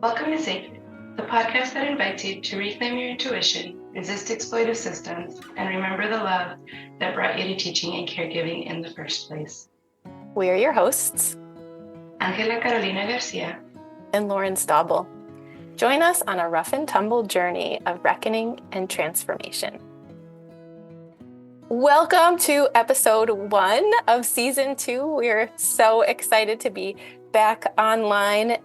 Welcome to Sacred, the podcast that invites you to reclaim your intuition, resist exploitive systems, and remember the love that brought you to teaching and caregiving in the first place. We are your hosts, Angela Carolina Garcia and Lauren Staubel. Join us on a rough and tumble journey of reckoning and transformation. Welcome to episode 1 of season 2. We're so excited to be back online.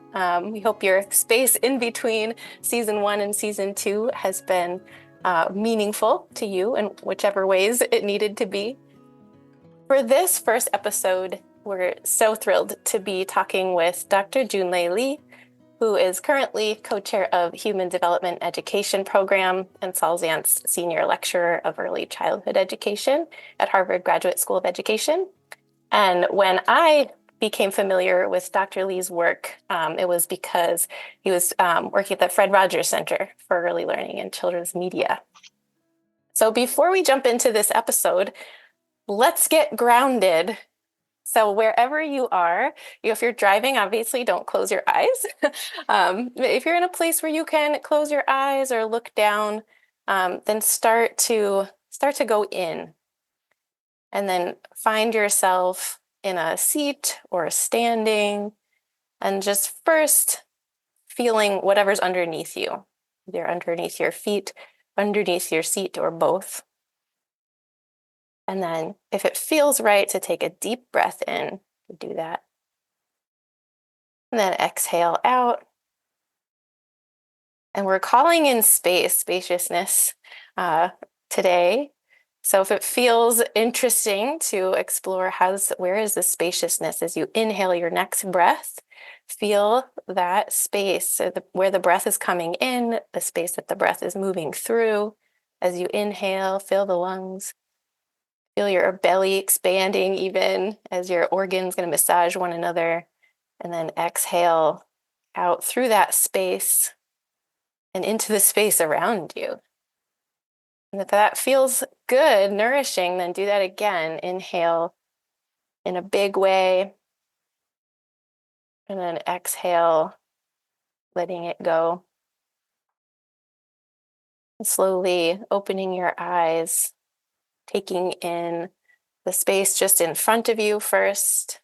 We hope your space in between season 1 and season 2 has been meaningful to you in whichever ways it needed to be. For this first episode, we're so thrilled to be talking with Dr. Junlei Lee, who is currently co-chair of Human Development Education Program and Salzant's Senior Lecturer of Early Childhood Education at Harvard Graduate School of Education. And when I became familiar with Dr. Lee's work, it was because he was working at the Fred Rogers Center for Early Learning and Children's Media. So before we jump into this episode, let's get grounded. So wherever you are, if you're driving, obviously don't close your eyes. If you're in a place where you can close your eyes or look down, then start to go in. And then find yourself in a seat or standing, and just first feeling whatever's underneath you, either underneath your feet, underneath your seat, or both. And then if it feels right to take a deep breath in, do that. And then exhale out. And we're calling in spaciousness today. So if it feels interesting to explore where is the spaciousness as you inhale your next breath, feel that space where the breath is coming in, the space that the breath is moving through. As you inhale, feel the lungs. Feel your belly expanding even as your organs going to massage one another. And then exhale out through that space and into the space around you. And if that feels good, nourishing, then do that again. Inhale in a big way. And then exhale, letting it go. And slowly opening your eyes, taking in the space just in front of you first,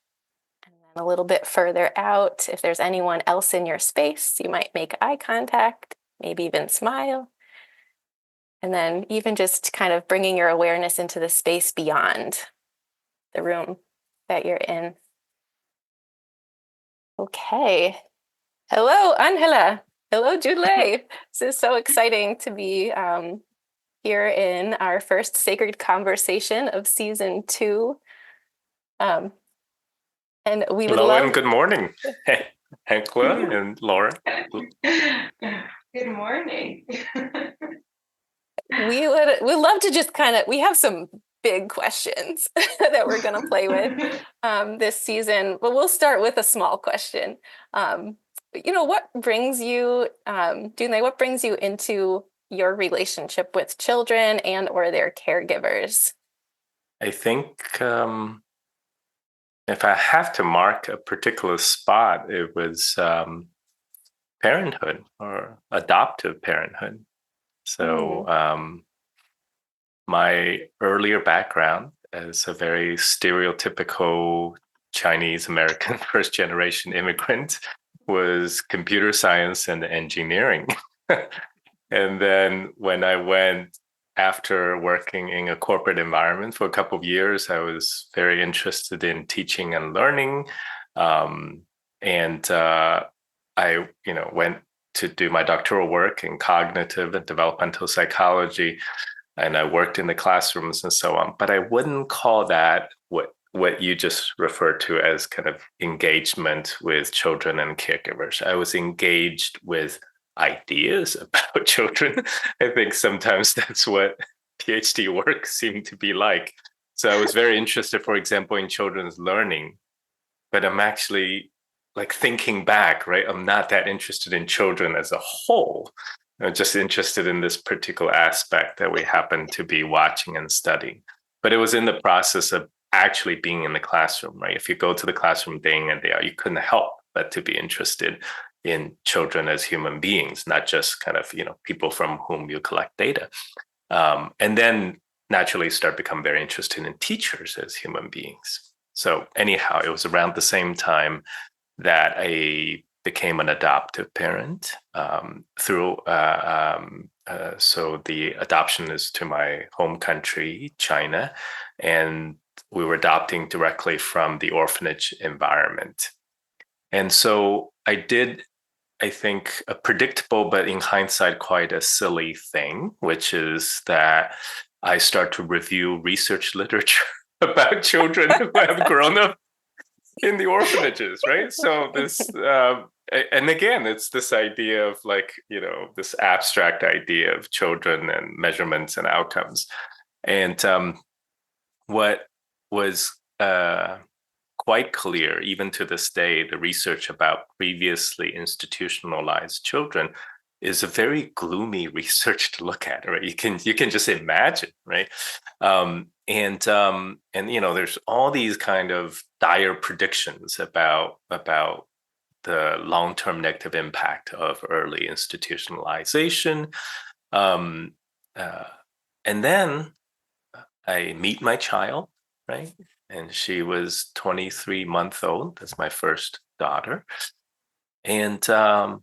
and then a little bit further out. If there's anyone else in your space, you might make eye contact, maybe even smile. And then even just kind of bringing your awareness into the space beyond the room that you're in. Okay. Hello, Angela. Hello, Junlei. This is so exciting to be here in our first sacred conversation of season 2. And we would love... and good morning, Angela and Lauren. Good morning. We'd love to just we have some big questions that we're going to play with this season, but we'll start with a small question. What brings you, Junlei, what brings you into your relationship with children and or their caregivers? I think if I have to mark a particular spot, it was parenthood or adoptive parenthood. So my earlier background as a very stereotypical Chinese American first generation immigrant was computer science and engineering. And then when I went, after working in a corporate environment for a couple of years, I was very interested in teaching and learning. I went to do my doctoral work in cognitive and developmental psychology, and I worked in the classrooms and so on. But I wouldn't call that what you just referred to as kind of engagement with children and caregivers. I was engaged with ideas about children. I think sometimes that's what PhD work seemed to be like. So I was very interested, for example, in children's learning, but I'm actually thinking back, right? I'm not that interested in children as a whole. I'm just interested in this particular aspect that we happen to be watching and studying. But it was in the process of actually being in the classroom, right? If you go to the classroom day in and day out, you couldn't help but to be interested in children as human beings, not just kind of, people from whom you collect data. And then naturally start become very interested in teachers as human beings. So anyhow, it was around the same time that I became an adoptive parent so the adoption is to my home country, China, and we were adopting directly from the orphanage environment. And so I did, I think, a predictable, but in hindsight, quite a silly thing, which is that I start to review research literature about children who have grown up in the orphanages, right? So and again, it's this idea of like, this abstract idea of children and measurements and outcomes. And what was quite clear, even to this day, the research about previously institutionalized children is a very gloomy research to look at, right? You can just imagine, right? And there's all these kind of dire predictions about the long-term negative impact of early institutionalization. Um, uh, and then I meet my child, right? And she was 23-month old. That's my first daughter. And I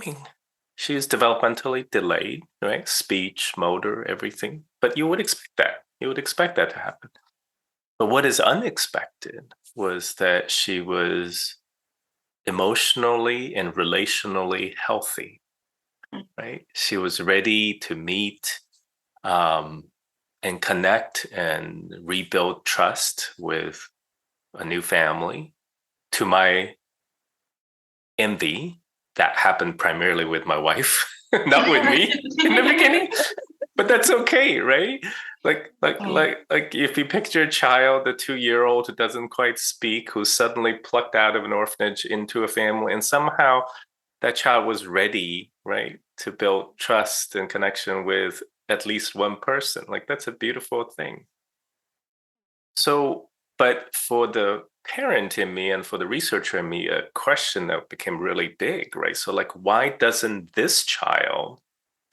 mean, she's developmentally delayed, right? Speech, motor, everything. But you would expect that. You would expect that to happen. But what is unexpected was that she was emotionally and relationally healthy, right? She was ready to meet and connect and rebuild trust with a new family. To my envy, that happened primarily with my wife, not with me in the beginning. But that's okay, right? Like if you picture a child, a 2-year-old who doesn't quite speak, who's suddenly plucked out of an orphanage into a family, and somehow that child was ready, right, to build trust and connection with at least one person. Like that's a beautiful thing. So, but for the parent in me and for the researcher in me, a question that became really big, right? So, like, why doesn't this child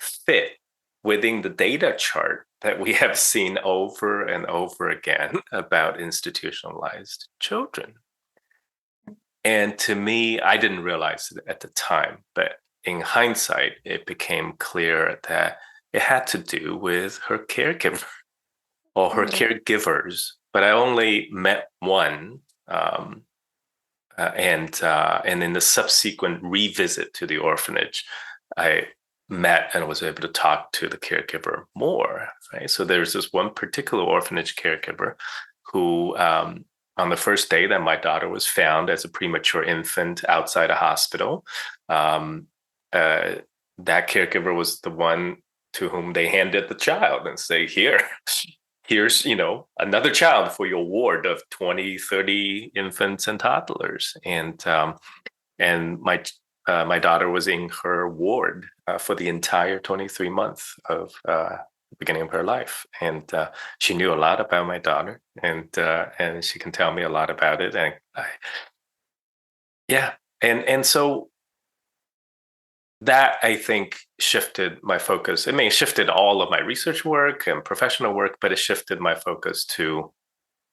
fit within the data chart that we have seen over and over again about institutionalized children? And to me, I didn't realize it at the time, but in hindsight, it became clear that it had to do with her caregiver or her caregivers. But I only met one, and in the subsequent revisit to the orphanage, I met and was able to talk to the caregiver more. Right, so there's this one particular orphanage caregiver who, on the first day that my daughter was found as a premature infant outside a hospital, that caregiver was the one to whom they handed the child and say, here's another child for your ward of 20, 30 infants and toddlers. And my daughter was in her ward for the entire 23 months of the beginning of her life, and she knew a lot about my daughter, and she can tell me a lot about it. And so that, I think, shifted my focus. I mean, it shifted all of my research work and professional work, but it shifted my focus to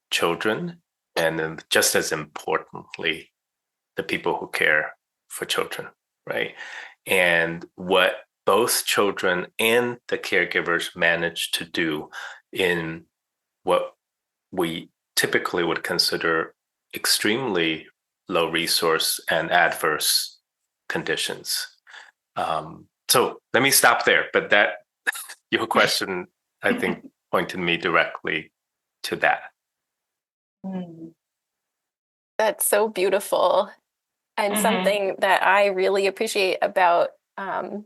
children, and then just as importantly, the people who care for children, right? And what both children and the caregivers manage to do in what we typically would consider extremely low resource and adverse conditions. So let me stop there. But that your question, I think, pointed me directly to that. That's so beautiful. And something that I really appreciate about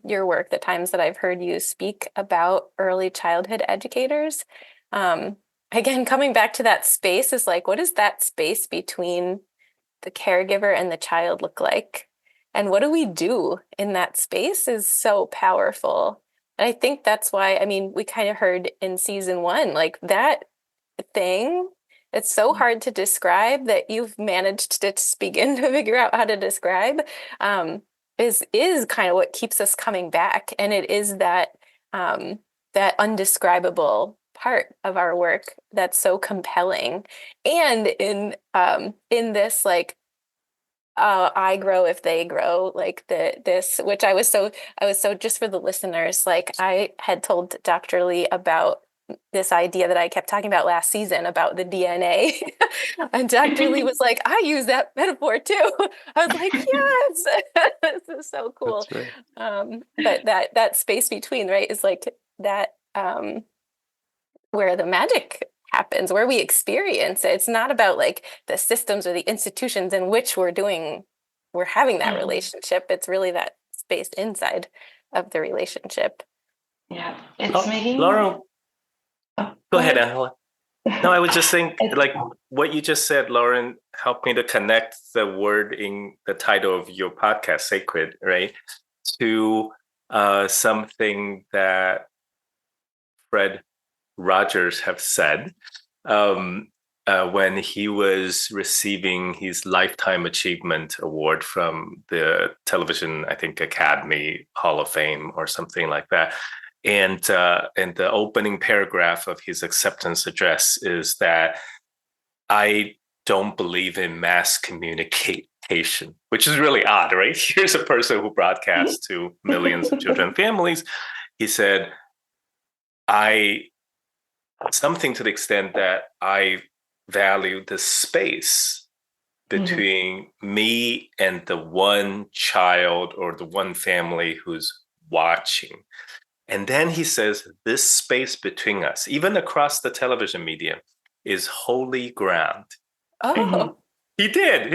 your work, the times that I've heard you speak about early childhood educators. Again, coming back to that space is like, what does that space between the caregiver and the child look like? And what do we do in that space is so powerful. And I think that's why, I mean, we kind of heard in season 1, like that thing it's so hard to describe that you've managed to begin to figure out how to describe, is kind of what keeps us coming back. And it is that that undescribable part of our work that's so compelling. And in this like I grow if they grow, like this, which I was so just for the listeners, like I had told Dr. Lee about this idea that I kept talking about last season about the DNA. And Dr. Lee was like, I use that metaphor too. I was like, yes, this is so cool. That's right. But that space between, right, is like that where the magic happens, where we experience it. It's not about like the systems or the institutions in which we're having that relationship. It's really that space inside of the relationship. Yeah, it's making. Laura, Oh, go ahead, Angela. No, I would just think like what you just said, Lauren, helped me to connect the word in the title of your podcast, Sacred, right, to something that Fred Rogers have said when he was receiving his Lifetime Achievement Award from the Television, I think, Academy Hall of Fame or something like that. And the opening paragraph of his acceptance address is that I don't believe in mass communication, which is really odd, right? Here's a person who broadcasts to millions of children and families. He said, I something to the extent that I value the space between me and the one child or the one family who's watching. And then he says, this space between us, even across the television medium, is holy ground. Oh, He did.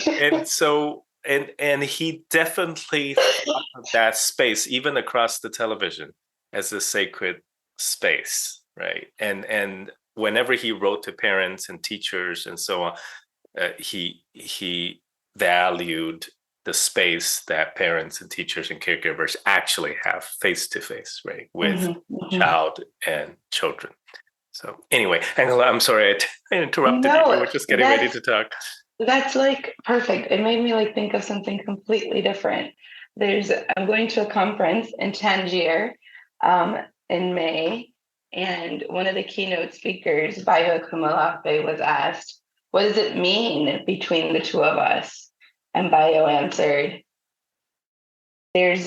And so and he definitely thought of that space, even across the television, as a sacred space, right? And whenever he wrote to parents and teachers and so on, he valued the space that parents and teachers and caregivers actually have face to face, right, with child and children. So anyway, Angela, I'm sorry I interrupted you. You were just getting ready to talk. That's like perfect. It made me like think of something completely different. I'm going to a conference in Tangier in May, and one of the keynote speakers, Bayo Kumalafe, was asked, what does it mean between the two of us? And Bayo answered, there's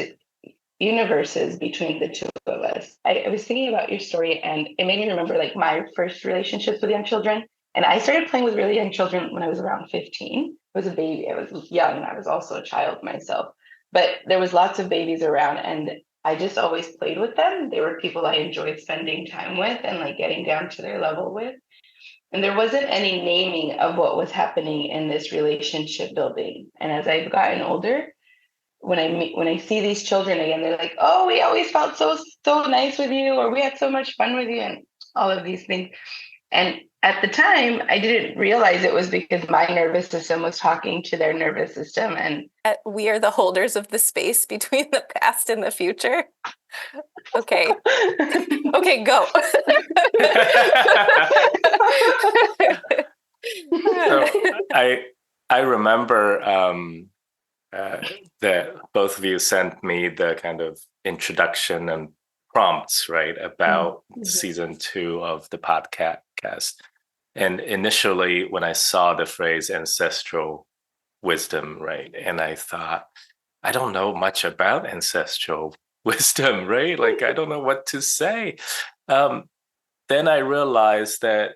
universes between the two of us. I was thinking about your story, and it made me remember like my first relationships with young children. And I started playing with really young children when I was around 15. I was a baby. I was young. I was also a child myself. But there was lots of babies around, and I just always played with them. They were people I enjoyed spending time with and like getting down to their level with. And there wasn't any naming of what was happening in this relationship building. And as I've gotten older, when I see these children again, they're like, oh, we always felt so nice with you, or we had so much fun with you, and all of these things. And at the time, I didn't realize it was because my nervous system was talking to their nervous system. And we are the holders of the space between the past and the future. Okay. Okay, go. So I remember that both of you sent me the kind of introduction and prompts, right, about season 2 of the podcast. And initially, when I saw the phrase ancestral wisdom, right, and I thought, I don't know much about ancestral wisdom, right? Like, I don't know what to say. Then I realized that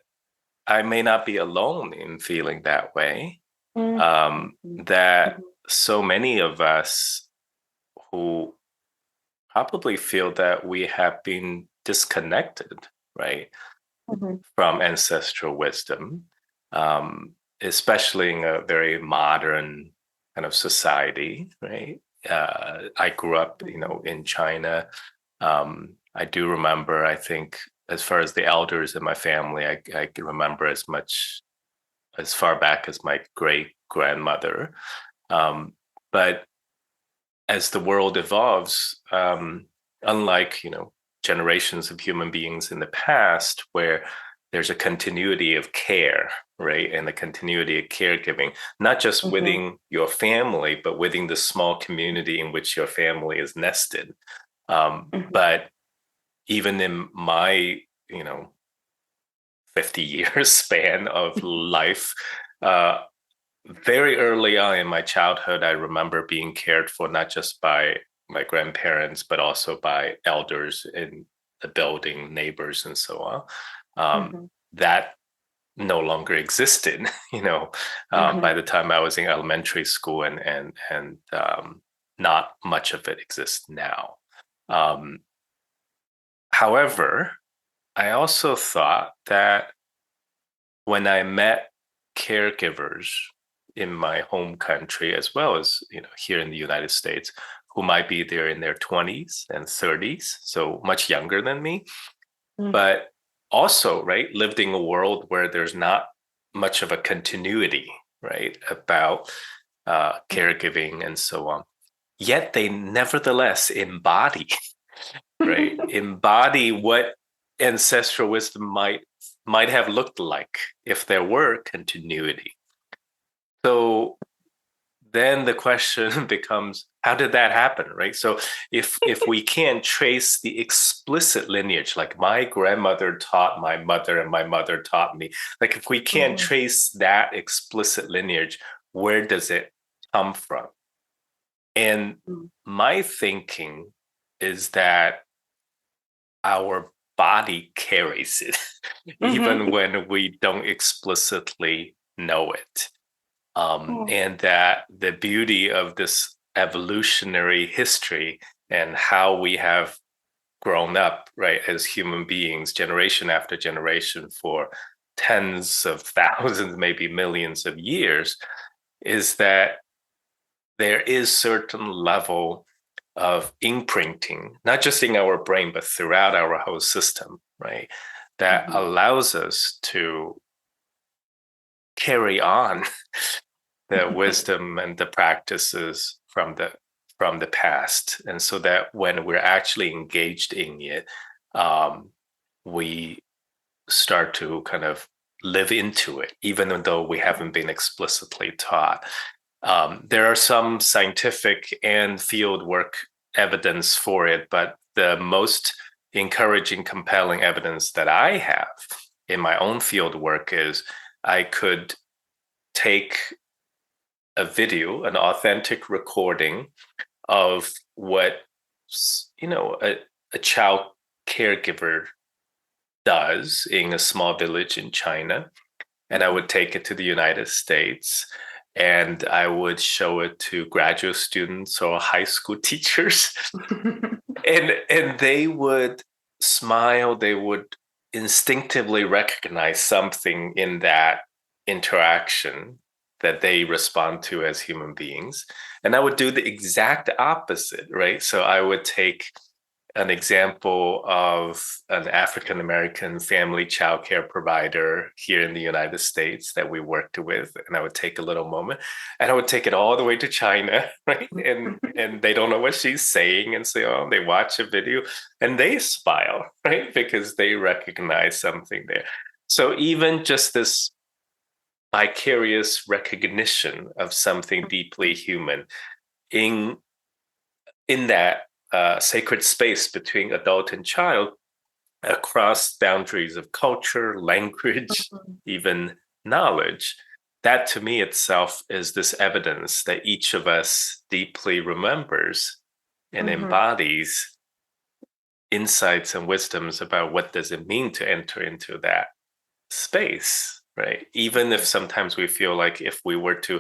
I may not be alone in feeling that way. That so many of us who probably feel that we have been disconnected, right, from ancestral wisdom, especially in a very modern kind of society, right? I grew up, in China. I do remember, I think, as far as the elders in my family, I can remember as far back as my great grandmother. But as the world evolves, unlike generations of human beings in the past, where there's a continuity of care, right? And the continuity of caregiving, not just within your family, but within the small community in which your family is nested. But even in my, 50 years span of life, very early on in my childhood, I remember being cared for not just by my grandparents, but also by elders in the building, neighbors, and so on. That no longer existed, by the time I was in elementary school, and not much of it exists now. However, I also thought that when I met caregivers in my home country, as well as here in the United States, who might be there in their 20s and 30s, so much younger than me, but also, right, lived in a world where there's not much of a continuity, right, about caregiving and so on. Yet they nevertheless embody, right, embody what ancestral wisdom might have looked like if there were continuity. So then the question becomes, how did that happen, right? So if we can't trace the explicit lineage, like my grandmother taught my mother and my mother taught me, like if we can't trace that explicit lineage, where does it come from? And my thinking is that our body carries it, even when we don't explicitly know it. And that the beauty of this evolutionary history and how we have grown up, right, as human beings, generation after generation for tens of thousands, maybe millions of years, is that there is certain level of imprinting, not just in our brain, but throughout our whole system, right, that allows us to carry on the wisdom and the practices from the past, and so that when we're actually engaged in it, we start to kind of live into it, even though we haven't been explicitly taught. There are some scientific and fieldwork evidence for it, but the most encouraging, compelling evidence that I have in my own field work is I could take a video, an authentic recording of what a child caregiver does in a small village in China, and I would take it to the United States, and I would show it to graduate students or high school teachers, and they would smile. They would instinctively recognize something in that interaction that they respond to as human beings. And I would do the exact opposite, right? So I would take an example of an African American family childcare provider here in the United States that we worked with, and I would take a little moment, and I would take it all the way to China, right? And they don't know what she's saying, and so they watch a video and they smile, right? Because they recognize something there. So even just this vicarious recognition of something deeply human in that sacred space between adult and child, across boundaries of culture, language, even knowledge, that to me itself is this evidence that each of us deeply remembers and embodies insights and wisdoms about what does it mean to enter into that space, right? Even if sometimes we feel like if we were to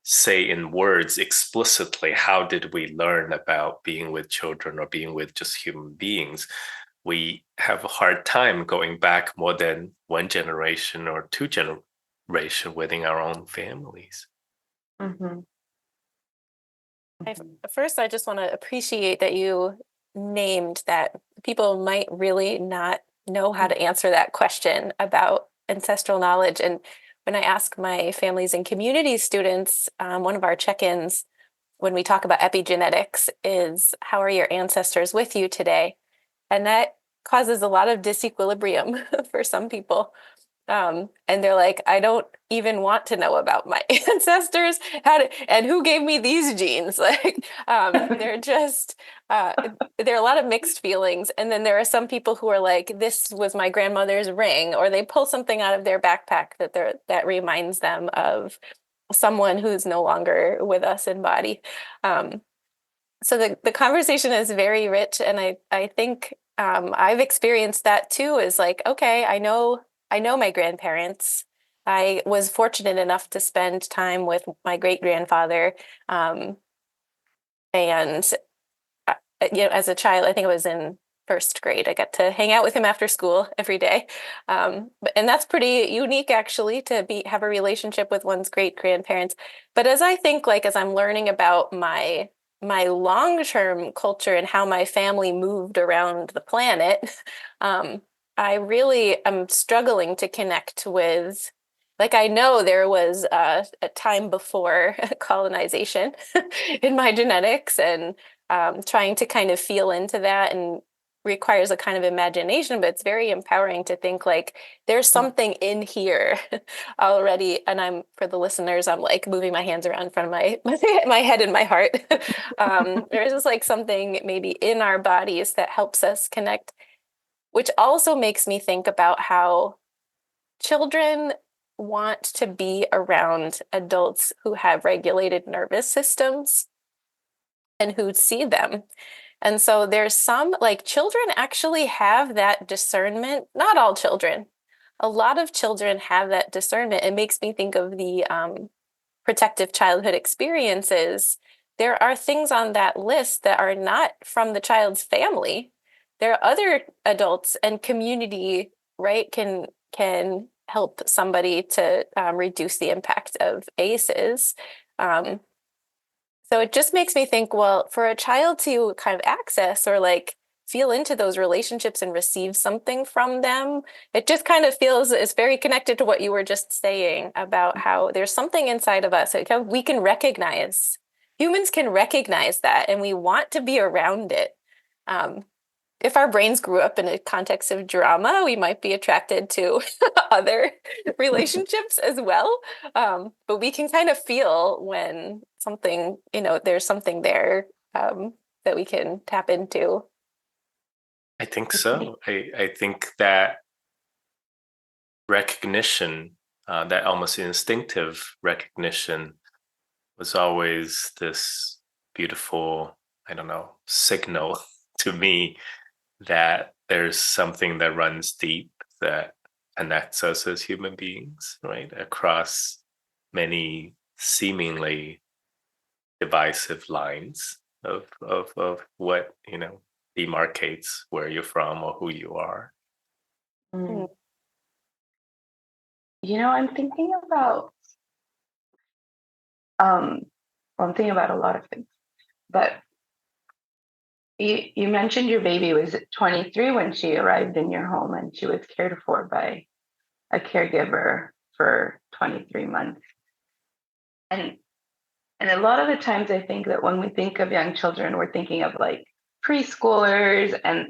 say in words explicitly, how did we learn about being with children or being with just human beings, we have a hard time going back more than one generation or two generation within our own families. First, I just want to appreciate that you named that people might really not know how to answer that question about ancestral knowledge. And when I ask my families and community students, one of our check-ins when we talk about epigenetics is, how are your ancestors with you today? And that causes a lot of disequilibrium for some people. And they're like, I don't even want to know about my ancestors, and who gave me these genes. Like, they're just, there are a lot of mixed feelings. And then there are some people who are like, this was my grandmother's ring, or they pull something out of their backpack that reminds them of someone who's no longer with us in body. So the conversation is very rich, and I think I've experienced that too. Is like, okay, I know my grandparents. I was fortunate enough to spend time with my great grandfather, and as a child, I think I was in first grade. I got to hang out with him after school every day, and that's pretty unique actually to have a relationship with one's great grandparents. But as I think, like as I'm learning about my long-term culture and how my family moved around the planet, um, I really am struggling to connect with. Like I know there was a time before colonization in my genetics, and trying to kind of feel into that and requires a kind of imagination, but it's very empowering to think like there's something in here already. And for the listeners, I'm like moving my hands around in front of my head and my heart. There's just like something maybe in our bodies that helps us connect, which also makes me think about how children want to be around adults who have regulated nervous systems and who see them. And so there's some, like, children actually have that discernment. Not all children. A lot of children have that discernment. It makes me think of the protective childhood experiences. There are things on that list that are not from the child's family. There are other adults and community, right, can help somebody to reduce the impact of ACEs. Um, so it just makes me think, well, for a child to kind of access or like feel into those relationships and receive something from them, it just kind of feels it's very connected to what you were just saying about how there's something inside of us that we can recognize. Humans can recognize that, and we want to be around it. Um, if our brains grew up in a context of drama, we might be attracted to other relationships as well. But we can kind of feel when something, there's something there that we can tap into. I think so. I think that recognition, that almost instinctive recognition, was always this beautiful, I don't know, signal to me that there's something that runs deep that connects us as human beings, right? Across many seemingly divisive lines of what, demarcates where you're from or who you are. Mm. I'm thinking about well, I'm thinking about a lot of things, but you mentioned your baby was 23 when she arrived in your home and she was cared for by a caregiver for 23 months. And a lot of the times I think that when we think of young children, we're thinking of like preschoolers, and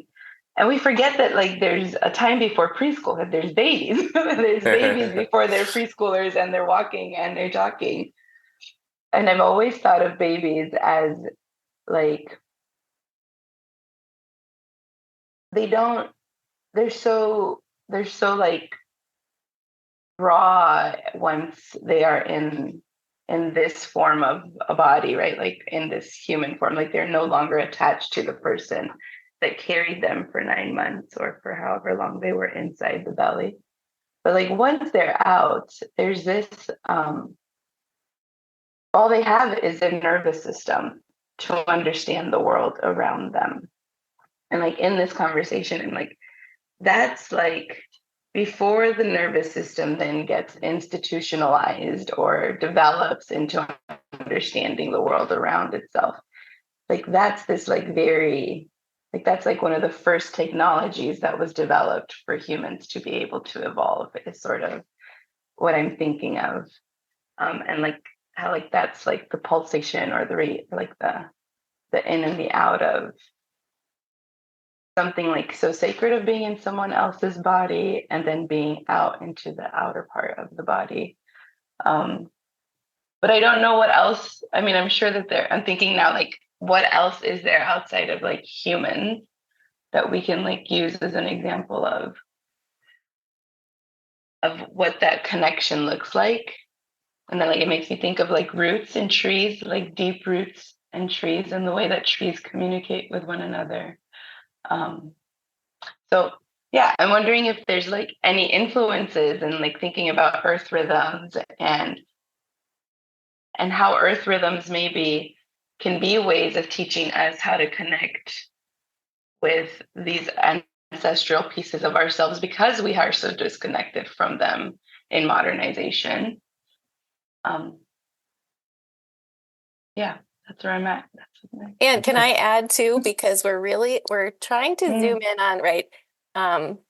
we forget that like there's a time before preschool, that there's babies. There's babies before they're preschoolers and they're walking and they're talking. And I've always thought of babies as like they don't they're so like raw once they are in this form of a body, right? Like in this human form, like they're no longer attached to the person that carried them for 9 months or for however long they were inside the belly. But like once they're out, there's this all they have is a nervous system to understand the world around them. And like in this conversation, and like that's like before the nervous system then gets institutionalized or develops into understanding the world around itself. Like that's this like very like that's like one of the first technologies that was developed for humans to be able to evolve is sort of what I'm thinking of. And like how like that's like the pulsation or the rate, like the in and the out of something like so sacred of being in someone else's body and then being out into the outer part of the body. But I don't know what else. I mean, I'm sure that I'm thinking now, like, what else is there outside of like humans that we can like use as an example of what that connection looks like? And then like it makes me think of like roots in trees, like deep roots in trees and the way that trees communicate with one another. So yeah, I'm wondering if there's like any influences and like thinking about earth rhythms and how earth rhythms maybe can be ways of teaching us how to connect with these ancestral pieces of ourselves because we are so disconnected from them in modernization. Yeah, that's where I'm at. And can I add too, because we're trying to zoom in on, right?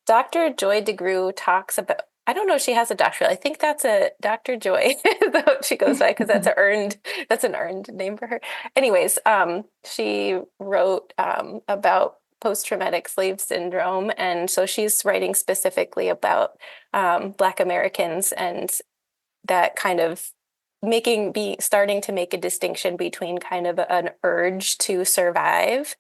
Dr. Joy DeGruy talks about, I don't know if she has a doctorate. I think that's a Dr. Joy that she goes by because that's an earned name for her. Anyways, she wrote about post-traumatic slave syndrome. And so she's writing specifically about Black Americans and that kind of starting to make a distinction between kind of an urge to survive,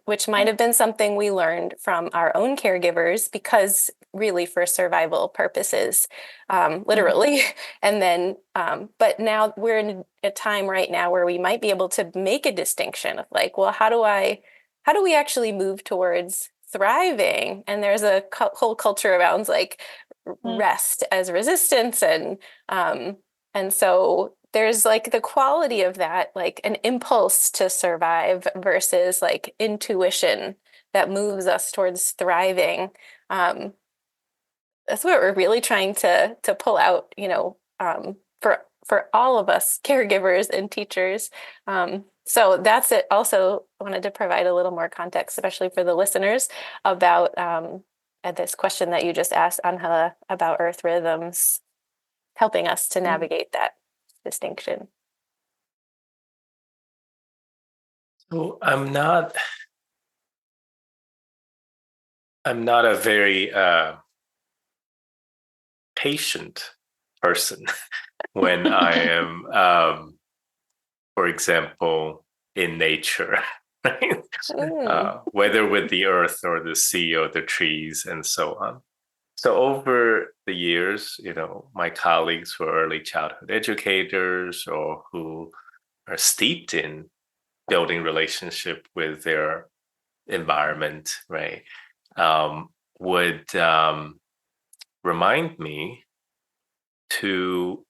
which might have been something we learned from our own caregivers because really for survival purposes, literally. And then, but now we're in a time right now where we might be able to make a distinction of like, well, how do we actually move towards thriving? And there's a whole culture around like rest as resistance and so there's like the quality of that, like an impulse to survive versus like intuition that moves us towards thriving. That's what we're really trying to pull out, for all of us caregivers and teachers. So that's it. Also wanted to provide a little more context, especially for the listeners, about this question that you just asked, Angela, about earth rhythms, helping us to navigate that distinction. So I'm not a very patient person when I am, for example, in nature, right? Whether with the earth or the sea or the trees and so on. So over the years, my colleagues who are early childhood educators or who are steeped in building relationship with their environment, right, would remind me to,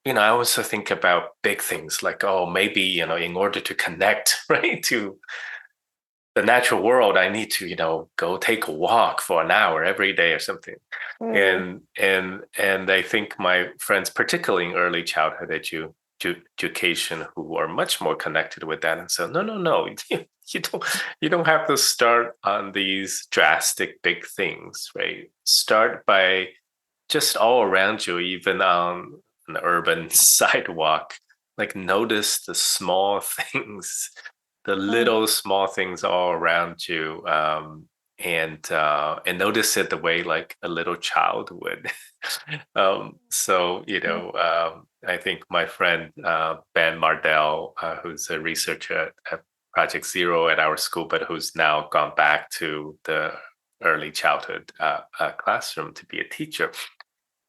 I also think about big things like, oh, maybe, in order to connect, right, to the natural world, I need to, go take a walk for an hour every day or something. And I think my friends, particularly in early childhood education, who are much more connected with that, and so no, you don't have to start on these drastic big things, right? Start by just all around you, even on an urban sidewalk, like notice the small things, the little small things all around you, and notice it the way like a little child would. I think my friend Ben Mardell, who's a researcher at Project Zero at our school, but who's now gone back to the early childhood classroom to be a teacher,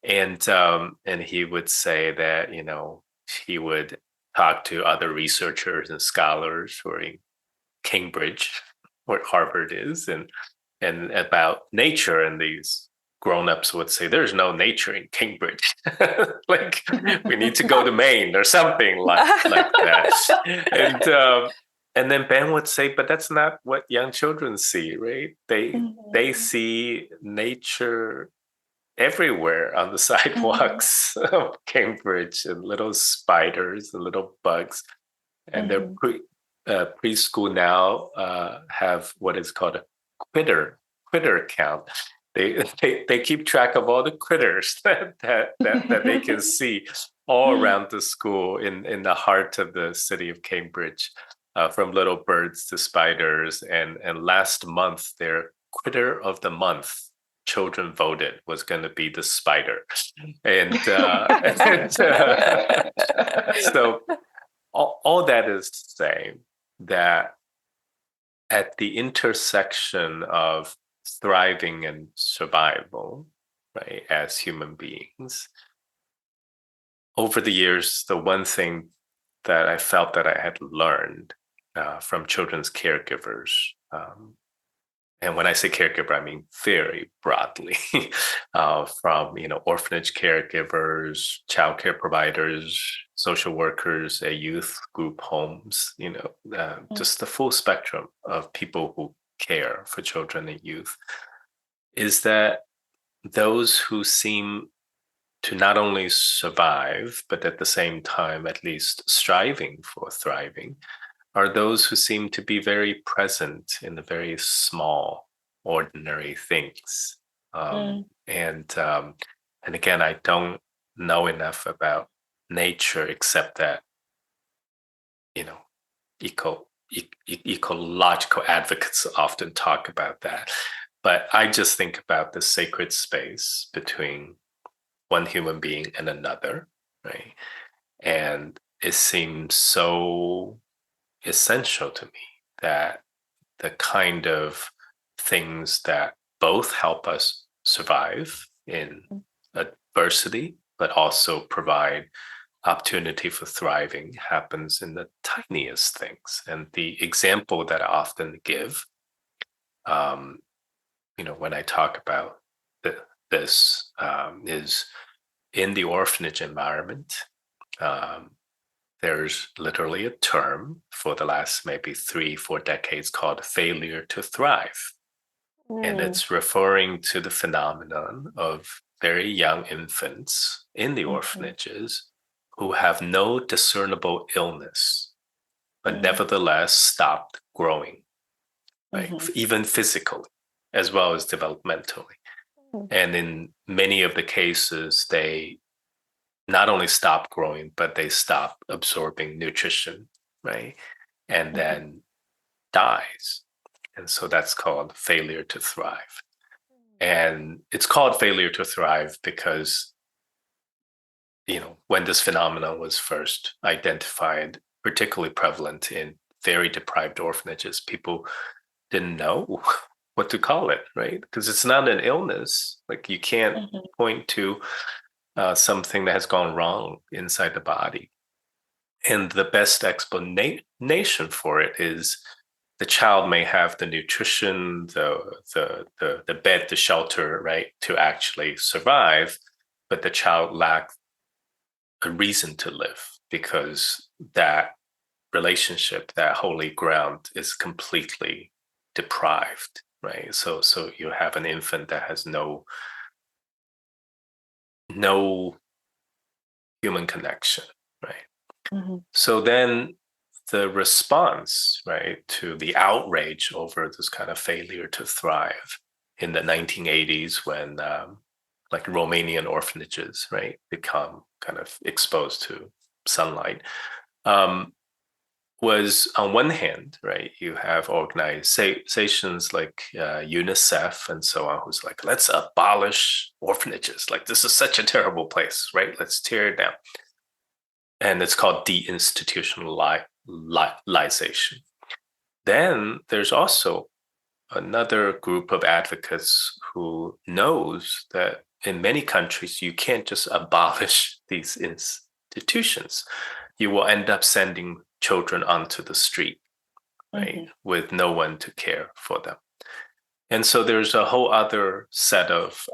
and he would say that he would talk to other researchers and scholars who are in Cambridge, where Harvard is, and about nature, and these grown-ups would say there's no nature in Cambridge. Like we need to go to Maine or something like that. And then Ben would say, but that's not what young children see, right? They see nature everywhere on the sidewalks of Cambridge, and little spiders and little bugs. And their preschool now have what is called a critter count. They keep track of all the critters that they can see all around the school in the heart of the city of Cambridge. from little birds to spiders. And last month, their critter of the month, children voted, was going to be the spider. And, so all that is to say that at the intersection of thriving and survival, right, as human beings, over the years, the one thing that I felt that I had learned from children's caregivers, and when I say caregiver, I mean very broadly, from orphanage caregivers, childcare providers, social workers, youth group homes, just the full spectrum of people who care for children and youth, is that those who seem to not only survive, but at the same time, at least striving for thriving, are those who seem to be very present in the very small, ordinary things. And again, I don't know enough about nature except that, ecological advocates often talk about that. But I just think about the sacred space between one human being and another, right? And it seems so essential to me that the kind of things that both help us survive in adversity, but also provide opportunity for thriving happens in the tiniest things. And the example that I often give, when I talk about this, is in the orphanage environment. There's literally a term for the last maybe 3-4 decades called failure to thrive. And it's referring to the phenomenon of very young infants in the orphanages who have no discernible illness, but nevertheless stopped growing, right? Even physically, as well as developmentally. And in many of the cases, they not only stop growing, but they stop absorbing nutrition, right? And then dies. And so that's called failure to thrive. And it's called failure to thrive because, when this phenomenon was first identified, particularly prevalent in very deprived orphanages, people didn't know what to call it, right? Because it's not an illness. Like you can't point to something that has gone wrong inside the body. And the best explanation for it is the child may have the nutrition, the bed, the shelter, right, to actually survive, but the child lacks a reason to live because that relationship, that holy ground, is completely deprived, right? So you have an infant that has no human connection, right? So then the response, right, to the outrage over this kind of failure to thrive in the 1980s when like Romanian orphanages, right, become kind of exposed to sunlight, was on one hand, right, you have organizations like UNICEF and so on, who's like, let's abolish orphanages. Like, this is such a terrible place, right? Let's tear it down. And it's called deinstitutionalization. Then there's also another group of advocates who knows that in many countries, you can't just abolish these institutions. You will end up sending children onto the street, right, with no one to care for them. And so there's a whole other set of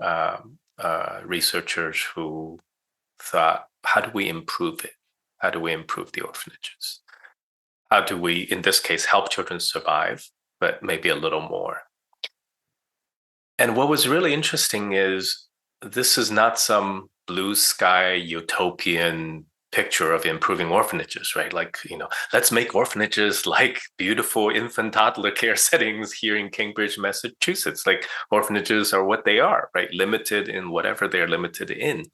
researchers who thought, how do we improve it? How do we improve the orphanages? How do we, in this case, help children survive, but maybe a little more? And what was really interesting is this is not some blue sky utopian picture of improving orphanages, right? Like, let's make orphanages like beautiful infant toddler care settings here in Cambridge, Massachusetts. Like orphanages are what they are, right? Limited in whatever they're limited in.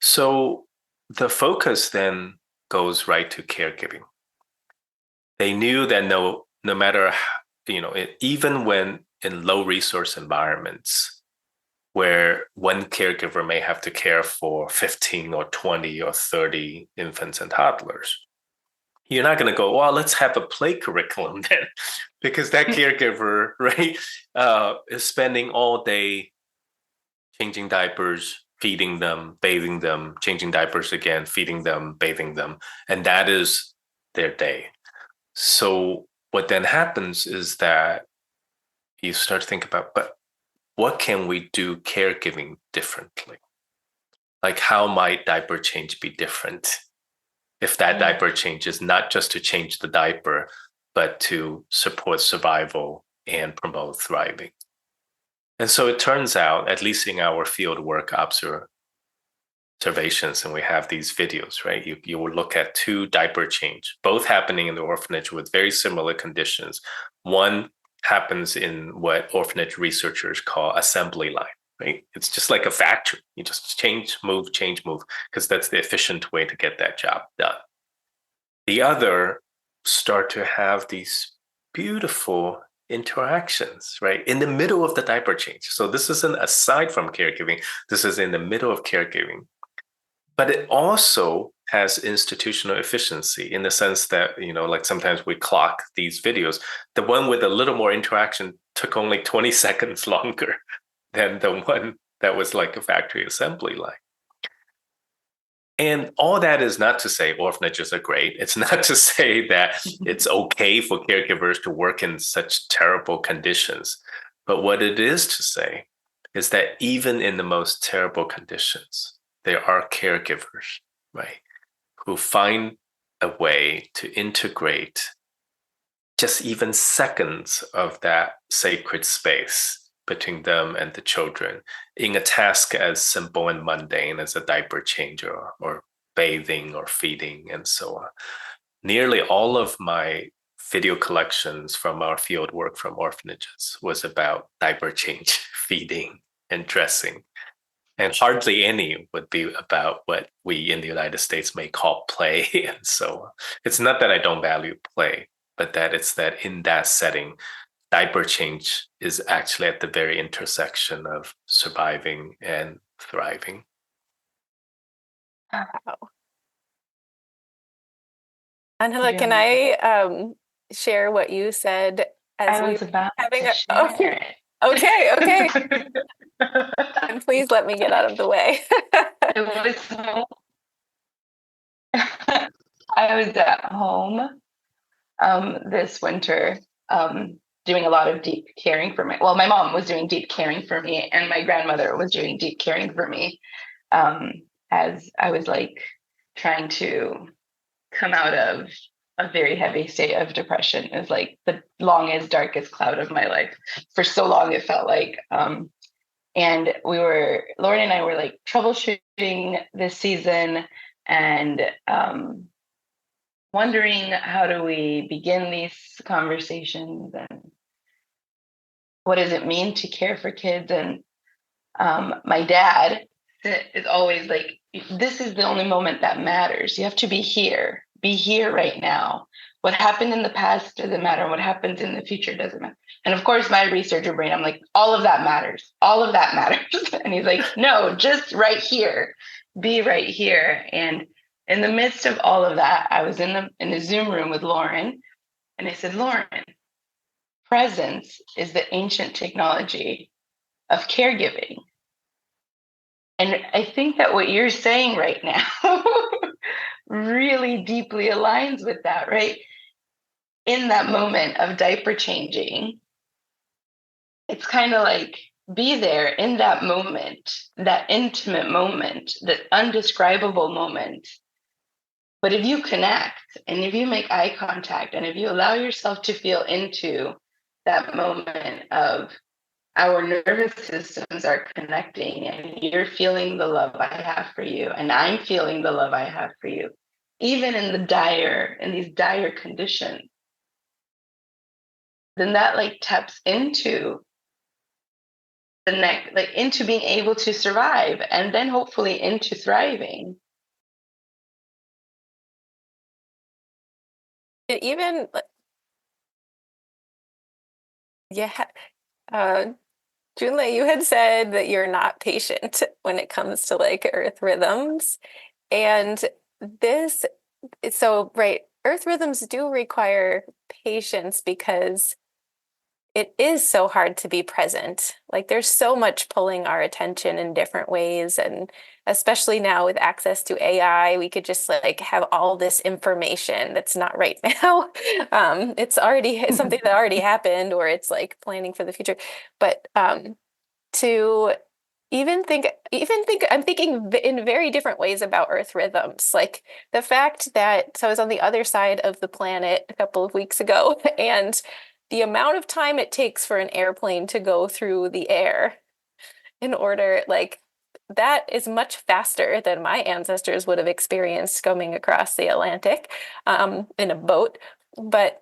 So the focus then goes right to caregiving. They knew that no matter, even when in low resource environments where one caregiver may have to care for 15 or 20 or 30 infants and toddlers, you're not going to go, well, let's have a play curriculum then, because that caregiver, right, is spending all day changing diapers, feeding them, bathing them, changing diapers again, feeding them, bathing them. And that is their day. So what then happens is that you start to think about, but what can we do caregiving differently? Like, how might diaper change be different if that diaper change is not just to change the diaper, but to support survival and promote thriving? And so it turns out, at least in our field work observations, and we have these videos, right? You will look at two diaper change, both happening in the orphanage with very similar conditions. One happens in what orphanage researchers call assembly line, right? It's just like a factory. You just change, move, because that's the efficient way to get that job done. The other start to have these beautiful interactions, right? In the middle of the diaper change. So this isn't aside from caregiving, this is in the middle of caregiving. But it also has institutional efficiency in the sense that, like sometimes we clock these videos. The one with a little more interaction took only 20 seconds longer than the one that was like a factory assembly line. And all that is not to say orphanages are great. It's not to say that it's okay for caregivers to work in such terrible conditions. But what it is to say is that even in the most terrible conditions, there are caregivers, right, who find a way to integrate just even seconds of that sacred space between them and the children in a task as simple and mundane as a diaper change or bathing or feeding and so on. Nearly all of my video collections from our field work from orphanages was about diaper change, feeding, and dressing. And hardly any would be about what we in the United States may call play and so on. It's not that I don't value play, but that it's that in that setting, diaper change is actually at the very intersection of surviving and thriving. Wow. Angela, can I share what you said as I we was were about having to share it. Okay. And please let me get out of the way. It was I was at home this winter doing a lot of deep caring for my mom was doing deep caring for me, and my grandmother was doing deep caring for me as I was like trying to come out of a very heavy state of depression. It was like the longest, darkest cloud of my life. For so long, it felt like. And Lauren and I were like troubleshooting this season and wondering how do we begin these conversations and what does it mean to care for kids. And my dad is always like, this is the only moment that matters. You have to be here right now. What happened in the past doesn't matter. What happens in the future doesn't matter. And of course, my researcher brain, I'm like, all of that matters. All of that matters. And he's like, no, just right here. Be right here. And in the midst of all of that, I was in the Zoom room with Lauren, and I said, Lauren, presence is the ancient technology of caregiving. And I think that what you're saying right now really deeply aligns with that, right? In that moment of diaper changing, it's kind of like be there in that moment, that intimate moment, that undescribable moment. But if you connect and if you make eye contact and if you allow yourself to feel into that moment of our nervous systems are connecting and you're feeling the love I have for you and I'm feeling the love I have for you, even in these dire conditions, then that like taps into the neck, like into being able to survive and then hopefully into thriving. even, yeah, uh, Junlei, you had said that you're not patient when it comes to like earth rhythms. And this, so right, earth rhythms do require patience because it is so hard to be present. Like there's so much pulling our attention in different ways. And especially now with access to AI, we could just like have all this information that's not right now. It's something that already happened, or it's like planning for the future. But to even think I'm thinking in very different ways about earth rhythms, like the fact that, so I was on the other side of the planet a couple of weeks ago, and the amount of time it takes for an airplane to go through the air in order, like, that is much faster than my ancestors would have experienced coming across the Atlantic in a boat. But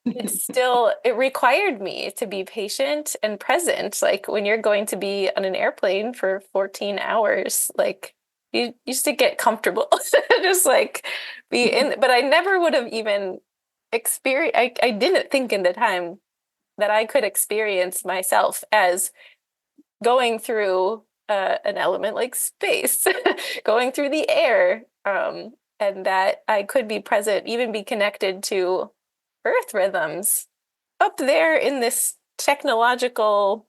it required me to be patient and present. Like when you're going to be on an airplane for 14 hours, like you used to get comfortable, just like be in, but I never would have even experienced, I didn't think in the time that I could experience myself as going through an element like space, going through the air, and that I could be present, even be connected to earth rhythms up there in this technological.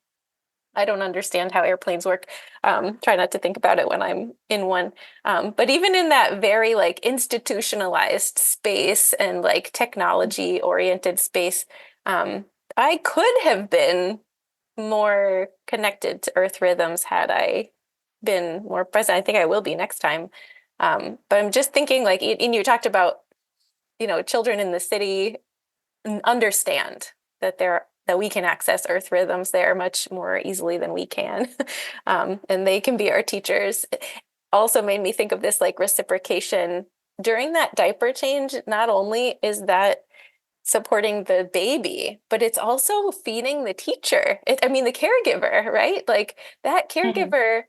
I don't understand how airplanes work. Try not to think about it when I'm in one. But even in that very like institutionalized space and like technology oriented space, I could have been more connected to earth rhythms had I been more present. I think I will be next time. But I'm just thinking like, and you talked about, children in the city understand that we can access earth rhythms there much more easily than we can. And they can be our teachers. It also made me think of this like reciprocation during that diaper change. Not only is that supporting the baby, but it's also feeding the teacher. I mean, the caregiver, right? Like that Mhm. caregiver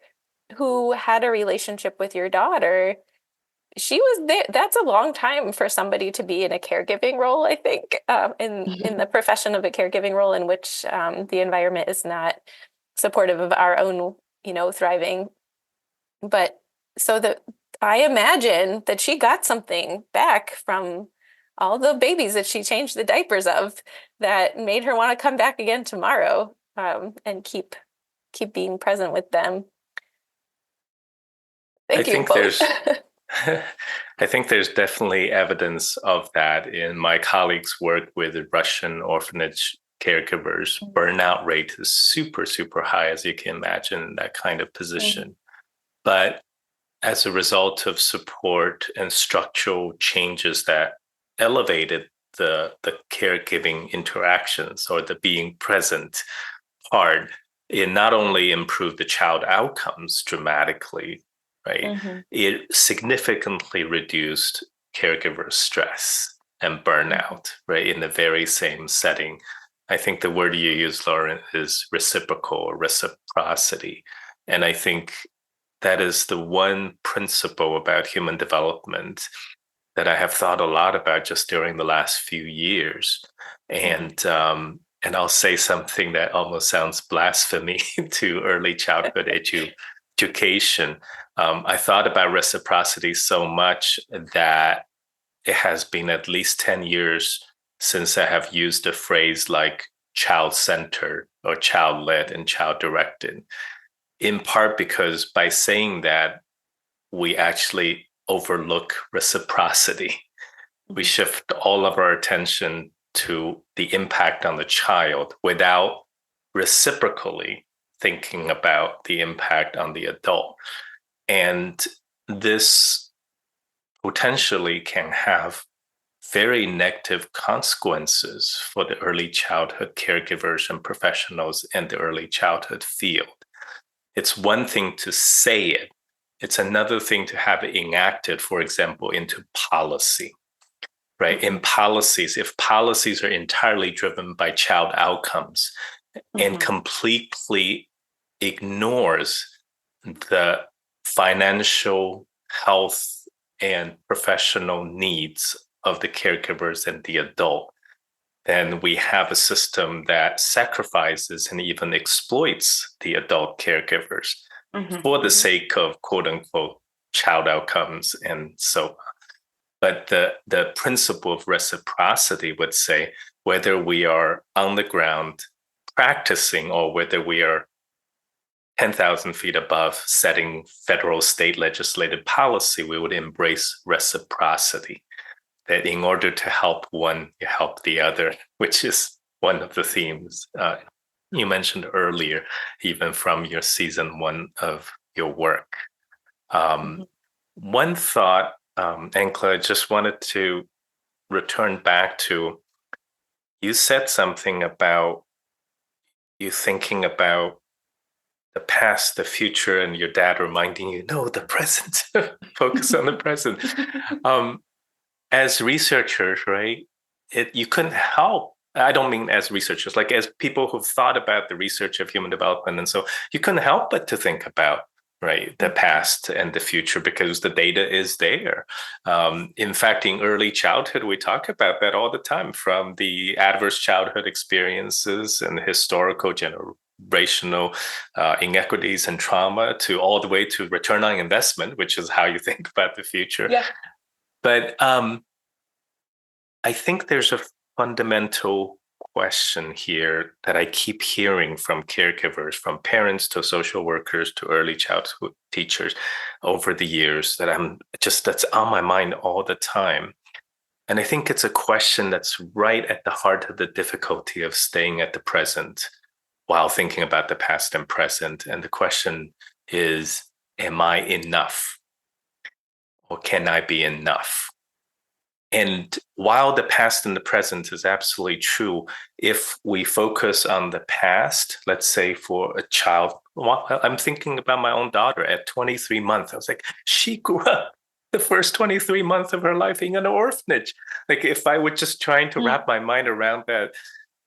who had a relationship with your daughter, she was there. That's a long time for somebody to be in a caregiving role, I think, in the profession of a caregiving role in which the environment is not supportive of our own, thriving. But so that I imagine that she got something back from all the babies that she changed the diapers of that made her want to come back again tomorrow, and keep being present with them. I Thank you think both. there's I think there's definitely evidence of that in my colleagues' work with Russian orphanage caregivers. Burnout rate is super, super high, as you can imagine, in that kind of Mhm. position. But as a result of support and structural changes that elevated the caregiving interactions or the being present part, it not only improved the child outcomes dramatically, right? Mhm. It significantly reduced caregiver stress and Mhm. burnout, right? In the very same setting. I think the word you use, Lauren, is reciprocal or reciprocity. And I think that is the one principle about human development that I have thought a lot about just during the last few years. Mhm. And I'll say something that almost sounds blasphemy to early childhood education. I thought about reciprocity so much that it has been at least 10 years since I have used a phrase like child centered or child led and child directed, in part because by saying that, we actually overlook reciprocity. We Mhm. shift all of our attention to the impact on the child without reciprocally thinking about the impact on the adult. And this potentially can have very negative consequences for the early childhood caregivers and professionals in the early childhood field. It's one thing to say it, it's another thing to have it enacted, for example, into policy, right? In Mhm. policies, if policies are entirely driven by child outcomes and Mhm. completely ignores the financial, health, and professional needs of the caregivers and the adult, then we have a system that sacrifices and even exploits the adult caregivers for the sake of quote unquote child outcomes and so on. But the principle of reciprocity would say whether we are on the ground practicing or whether we are 10,000 feet above setting federal state legislative policy, we would embrace reciprocity. That in order to help one, you help the other, which is one of the themes you mentioned earlier, even from your season 1 of your work. One thought, Ankla, I just wanted to return back to, you said something about you thinking about the past, the future, and your dad reminding you, no, the present, focus on the present. As researchers, right, you couldn't help, I don't mean as researchers, like as people who've thought about the research of human development. And so you couldn't help but to think about, right, the past and the future because the data is there. In fact, in early childhood, we talk about that all the time, from the adverse childhood experiences and historical generational inequities and trauma to all the way to return on investment, which is how you think about the future. Yeah. But I think there's a fundamental question here that I keep hearing from caregivers, from parents to social workers to early childhood teachers over the years that's on my mind all the time. And I think it's a question that's right at the heart of the difficulty of staying at the present while thinking about the past and present. And the question is, am I enough? Or can I be enough? And while the past and the present is absolutely true, if we focus on the past, let's say for a child, I'm thinking about my own daughter at 23 months. I was like, she grew up the first 23 months of her life in an orphanage. Like if I were just trying to wrap my mind around that,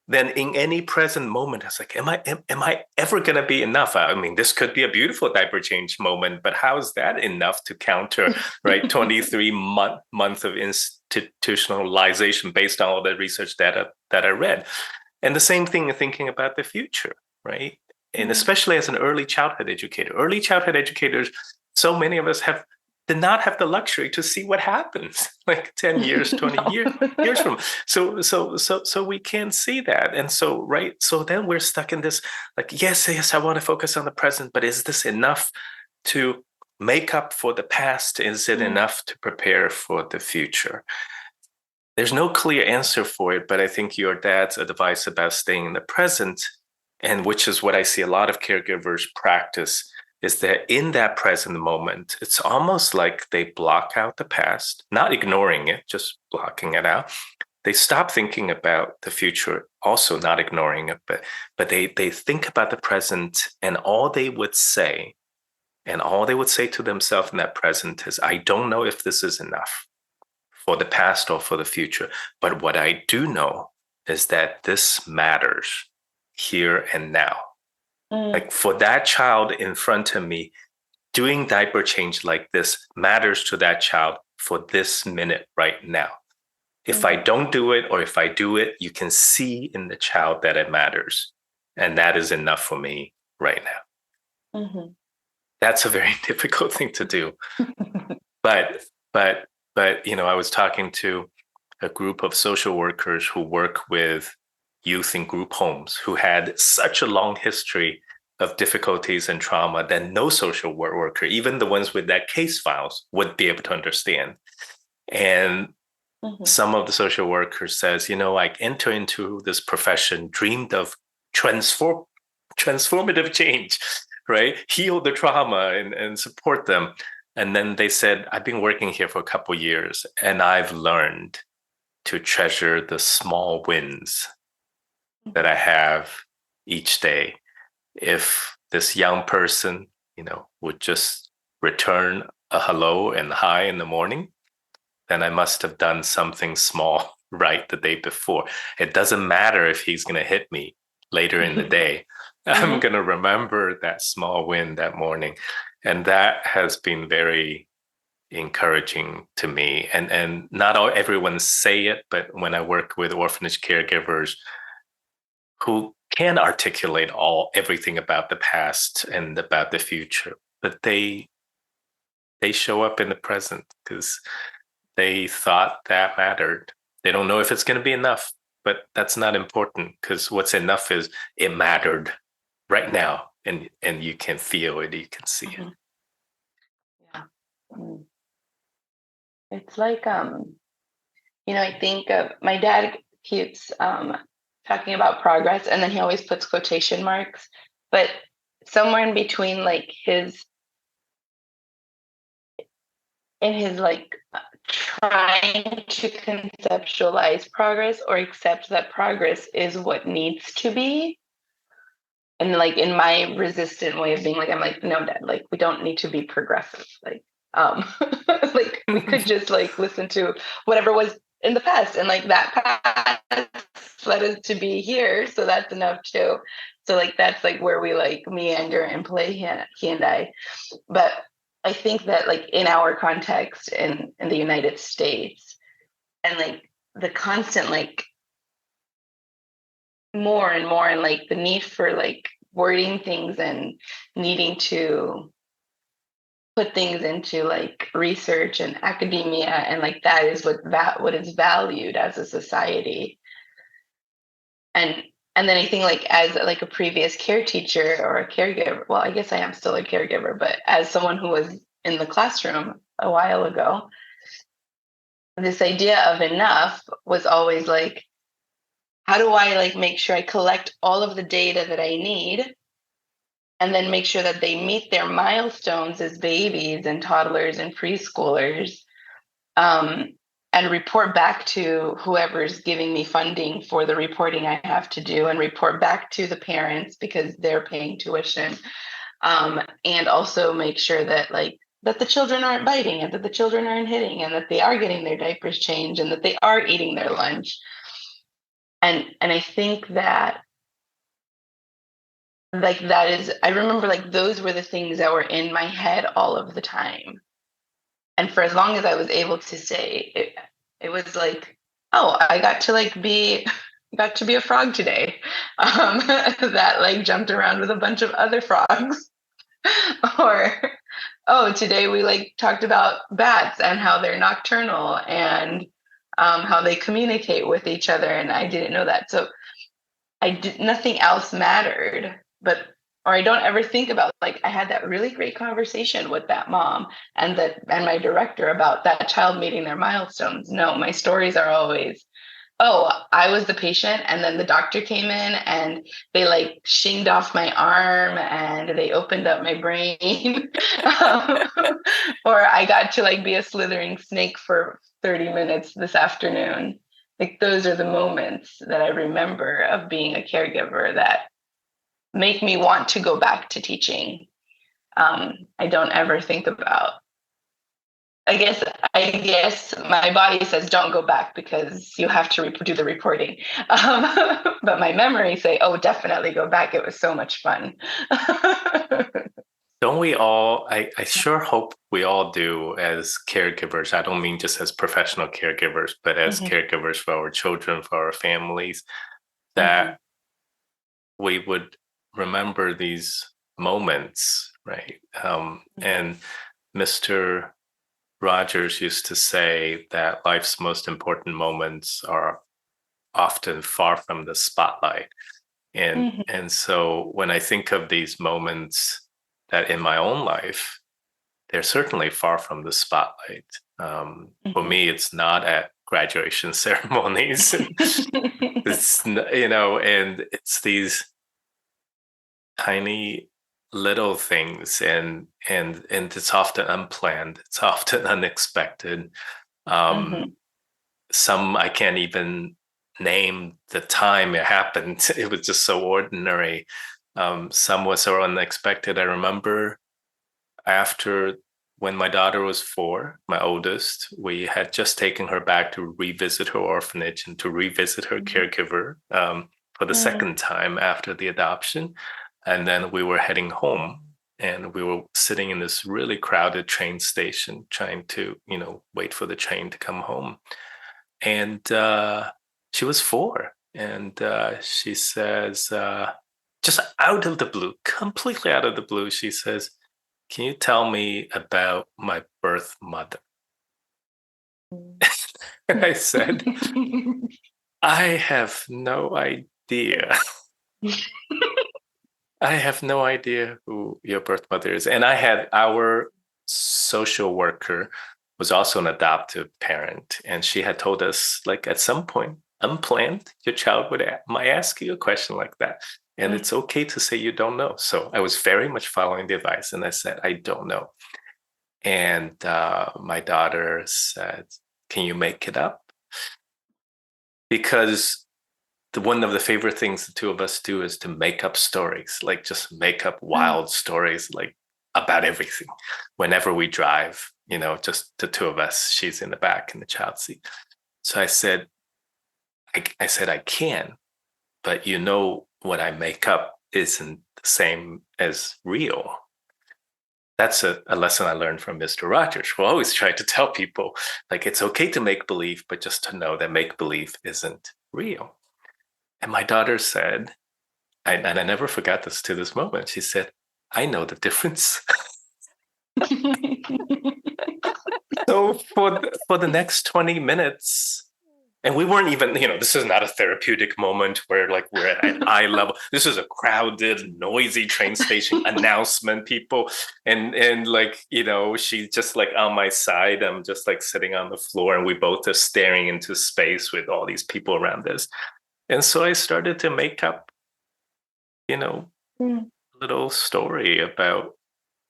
then in any present moment, I was like, am I ever going to be enough? I mean, this could be a beautiful diaper change moment, but how is that enough to counter, right, 23 months of institutionalization based on all the research data that I read? And the same thing thinking about the future, right? And especially as an early childhood educators, so many of us did not have the luxury to see what happens like 10 years, 20 years from. So we can't see that. And so, right. So then we're stuck in this, like, yes, I want to focus on the present, but is this enough to make up for the past? Is it enough to prepare for the future? There's no clear answer for it, but I think your dad's advice about staying in the present, and which is what I see a lot of caregivers practice, is that in that present moment, it's almost like they block out the past, not ignoring it, just blocking it out. They stop thinking about the future, also not ignoring it, but they think about the present, and all they would say to themselves in that present is, I don't know if this is enough for the past or for the future, but what I do know is that this matters here and now. Like for that child in front of me, doing diaper change like this matters to that child for this minute right now. If I don't do it, or if I do it, you can see in the child that it matters. And that is enough for me right now. That's a very difficult thing to do. But, I was talking to a group of social workers who work with youth in group homes who had such a long history of difficulties and trauma that no social worker, even the ones with that case files, would be able to understand. And some of the social workers says, I enter into this profession, dreamed of transformative change, right? Heal the trauma and support them. And then they said, I've been working here for a couple of years, and I've learned to treasure the small wins that I have each day. If this young person, would just return a hello and hi in the morning, then I must have done something small right the day before. It doesn't matter if he's going to hit me later in the day. I'm going to remember that small win that morning. And that has been very encouraging to me. And not all everyone say it, but when I work with orphanage caregivers who can articulate everything about the past and about the future, but they show up in the present because they thought that mattered. They don't know if it's going to be enough, but that's not important, because what's enough is it mattered right now, and you can feel it, you can see it. Yeah. It's like I think of my dad keeps talking about progress, and then he always puts quotation marks, but somewhere in between, like in his like trying to conceptualize progress or accept that progress is what needs to be. And like in my resistant way of being like, I'm like, no, Dad, like we don't need to be progressive. Like, like we could just like listen to whatever was in the past, and like that past led us to be here. So that's enough too. So like that's like where we like meander and play he and I. But I think that like in our context in the United States, and like the constant like more and more, and like the need for like wording things and needing to put things into like research and academia, and like that is what is valued as a society. And then I think like as like a previous care teacher or a caregiver, well, I guess I am still a caregiver, but as someone who was in the classroom a while ago, this idea of enough was always like, how do I like make sure I collect all of the data that I need, and then make sure that they meet their milestones as babies and toddlers and preschoolers, um, and report back to whoever's giving me funding for the reporting I have to do, and report back to the parents because they're paying tuition, and also make sure that like that the children aren't biting, and that the children aren't hitting, and that they are getting their diapers changed, and that they are eating their lunch. And I think that like that is, I remember like those were the things that were in my head all of the time. And for as long as I was able to say it, it was like, oh, I got to like be got to be a frog today, that like jumped around with a bunch of other frogs. Or oh, today we like talked about bats and how they're nocturnal, and how they communicate with each other, and I didn't know that. So nothing else mattered, but or I don't ever think about like I had that really great conversation with that mom and my director about that child meeting their milestones. No, my stories are always, oh, I was the patient, and then the doctor came in and they like shinged off my arm and they opened up my brain. Or I got to like be a slithering snake for 30 minutes this afternoon. Like those are the moments that I remember of being a caregiver that make me want to go back to teaching. I don't ever think about. I guess my body says don't go back because you have to do the reporting. But my memory say, oh, definitely go back. It was so much fun. Don't we all? I sure hope we all do as caregivers. I don't mean just as professional caregivers, but as caregivers for our children, for our families, that we would remember these moments, right? And Mr. Rogers used to say that life's most important moments are often far from the spotlight. And so when I think of these moments that in my own life, they're certainly far from the spotlight. For me, it's not at graduation ceremonies. It's, and it's these tiny little things, and it's often unplanned, it's often unexpected. Some I can't even name the time it happened. It was just so ordinary. Some was so unexpected. I remember after, when my daughter was 4, my oldest, we had just taken her back to revisit her orphanage and to revisit her caregiver, for the second time after the adoption. And then we were heading home. and we were sitting in this really crowded train station trying to, wait for the train to come home. And she was 4. And she says, just out of the blue, completely out of the blue, she says, "Can you tell me about my birth mother?" And I said, "I have no idea. I have no idea who your birth mother is." And our social worker was also an adoptive parent. And she had told us, like, at some point, unplanned, your child might ask you a question like that. And it's okay to say you don't know. So I was very much following the advice. And I said, "I don't know." And my daughter said, "Can you make it up?" Because one of the favorite things the two of us do is to make up stories, like just make up wild stories, like about everything. Whenever we drive, just the two of us, she's in the back in the child seat. So I said, I can, but what I make up isn't the same as real. That's a lesson I learned from Mr. Rogers, who always tried to tell people, like, it's okay to make believe, but just to know that make believe isn't real. And my daughter said, and I never forgot this to this moment, she said, "I know the difference." So for the next 20 minutes, and we weren't even, this is not a therapeutic moment where like we're at eye level. This is a crowded, noisy train station announcement, people. And like, she's just like on my side. I'm just like sitting on the floor, and we both are staring into space with all these people around us. And so I started to make up, little story about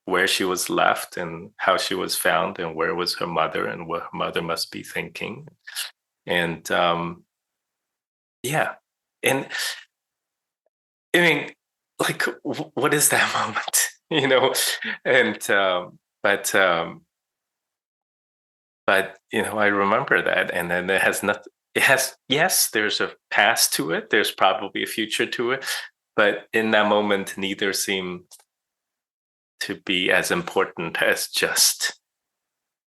where she was left and how she was found and where was her mother and what her mother must be thinking. And yeah. And I mean, like, what is that moment? And but I remember that, and then it has nothing. It has, yes, there's a past to it. There's probably a future to it, but in that moment, neither seem to be as important as just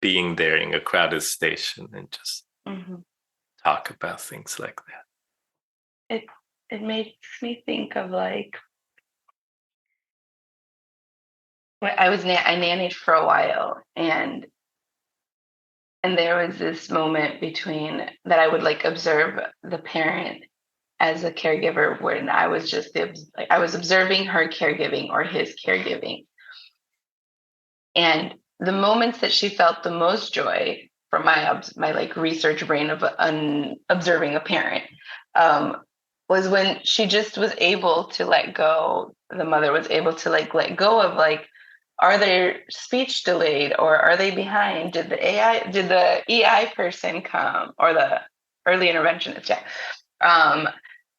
being there in a crowded station and just talk about things like that. It makes me think of like when I nannied for a while, and there was this moment between that I would like observe the parent as a caregiver when I was just I was observing her caregiving or his caregiving. And the moments that she felt the most joy from my like research brain of observing a parent was when she just was able to let go. The mother was able to like let go of like, are their speech delayed or are they behind? Did the EI person come, or the early interventionist?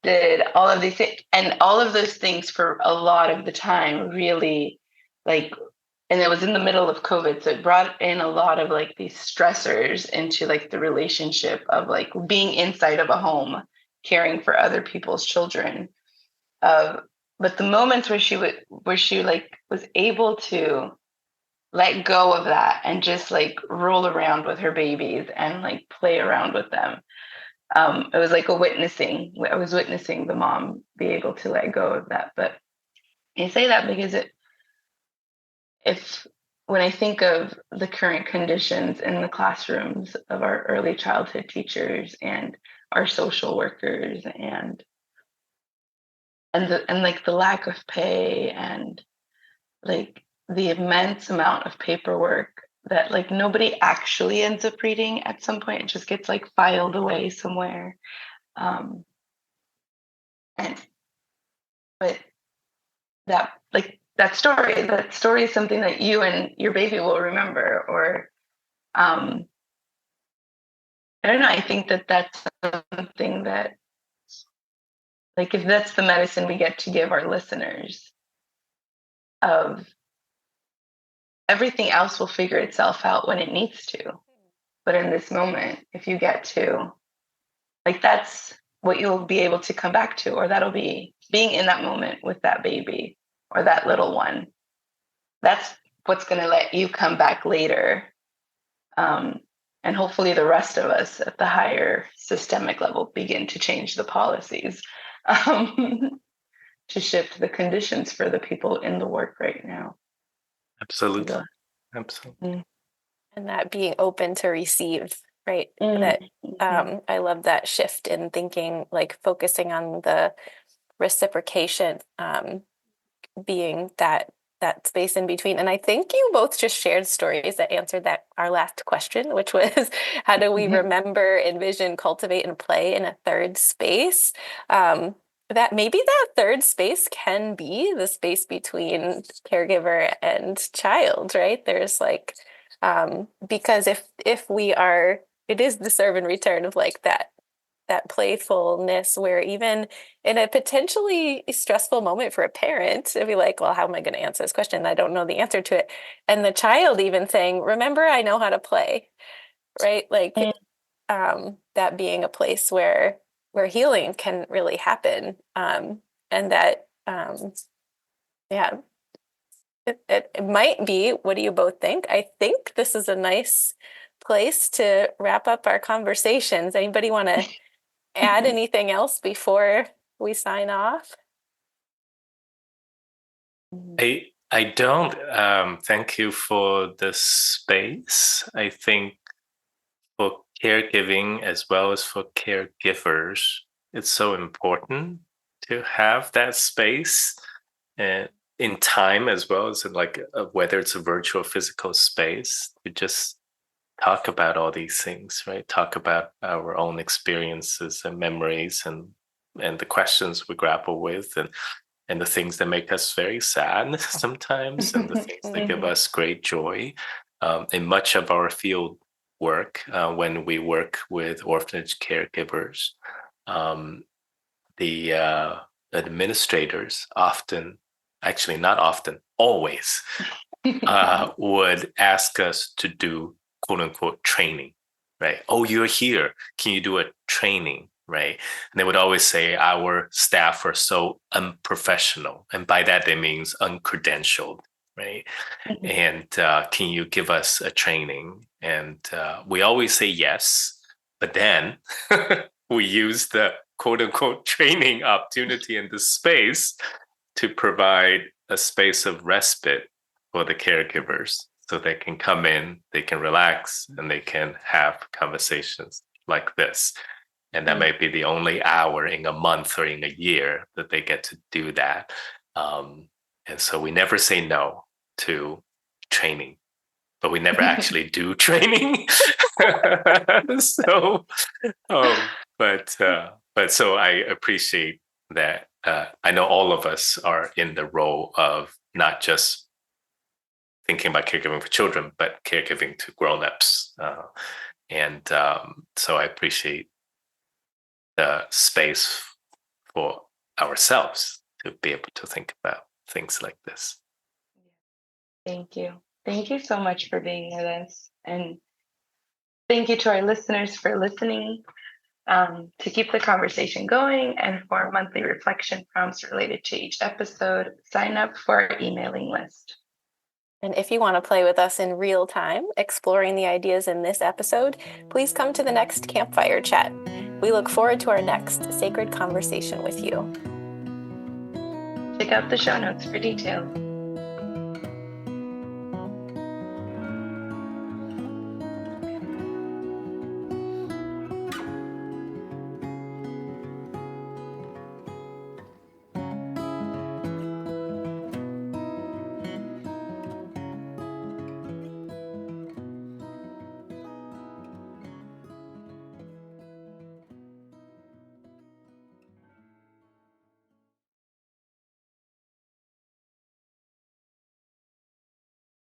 Did all of these things, and all of those things for a lot of the time really like, and it was in the middle of COVID. So it brought in a lot of like these stressors into like the relationship of like being inside of a home, caring for other people's children. But the moments where she like was able to let go of that and just like roll around with her babies and like play around with them. It was like I was witnessing the mom be able to let go of that. But I say that because when I think of the current conditions in the classrooms of our early childhood teachers and our social workers and like the lack of pay and like the immense amount of paperwork that like nobody actually ends up reading at some point, it just gets like filed away somewhere. And but that story is something that you and your baby will remember. Or I don't know, I think that that's something that, like, if that's the medicine we get to give our listeners, of everything else will figure itself out when it needs to. But in this moment, if you get to, like, that's what you'll be able to come back to, or that'll be being in that moment with that baby or that little one. that's what's going to let you come back later. And hopefully the rest of us at the higher systemic level begin to change the policies to shift the conditions for the people in the work right now. Absolutely. Absolutely. And that being open to receive, right? That I love that shift in thinking, like focusing on the reciprocation, being that space in between. And I think you both just shared stories that answered our last question, which was how do we remember, envision, cultivate, and play in a third space? That maybe that third space can be the space between caregiver and child, right? There's like, because if we are, it is the serve and return of like that playfulness where even in a potentially stressful moment for a parent, it'd be like, well, how am I going to answer this question? I don't know the answer to it. And the child even saying, remember, I know how to play, right? Like that being a place where healing can really happen. And that, yeah, it might be, what do you both think? I think this is a nice place to wrap up our conversations. Anybody want to add anything else before we sign off? I don't. Thank you for the space. I think for caregiving as well as for caregivers, it's so important to have that space and in time as well as in like whether it's a virtual or physical space to just talk about all these things, right? Talk about our own experiences and memories and the questions we grapple with and the things that make us very sad sometimes and the things that give us great joy. In much of our field work, when we work with orphanage caregivers, the administrators often, actually not often, always would ask us to do quote unquote training, right? Oh, you're here. Can you do a training? Right. And they would always say our staff are so unprofessional. And by that, they means uncredentialed. Right. And can you give us a training? And we always say yes. But then we use the quote unquote training opportunity in the space to provide a space of respite for the caregivers so they can come in, they can relax, and they can have conversations like this. And that might be the only hour in a month or in a year that they get to do that. And so we never say no to training, but we never actually do training. So, but so I appreciate that. I know all of us are in the role of not just thinking about caregiving for children, but caregiving to grown-ups. So I appreciate the space for ourselves to be able to think about things like this. Thank you. Thank you so much for being with us. And thank you to our listeners for listening. To keep the conversation going and for monthly reflection prompts related to each episode, sign up for our emailing list. And if you want to play with us in real time, exploring the ideas in this episode, please come to the next campfire chat. We look forward to our next sacred conversation with you. Check out the show notes for details.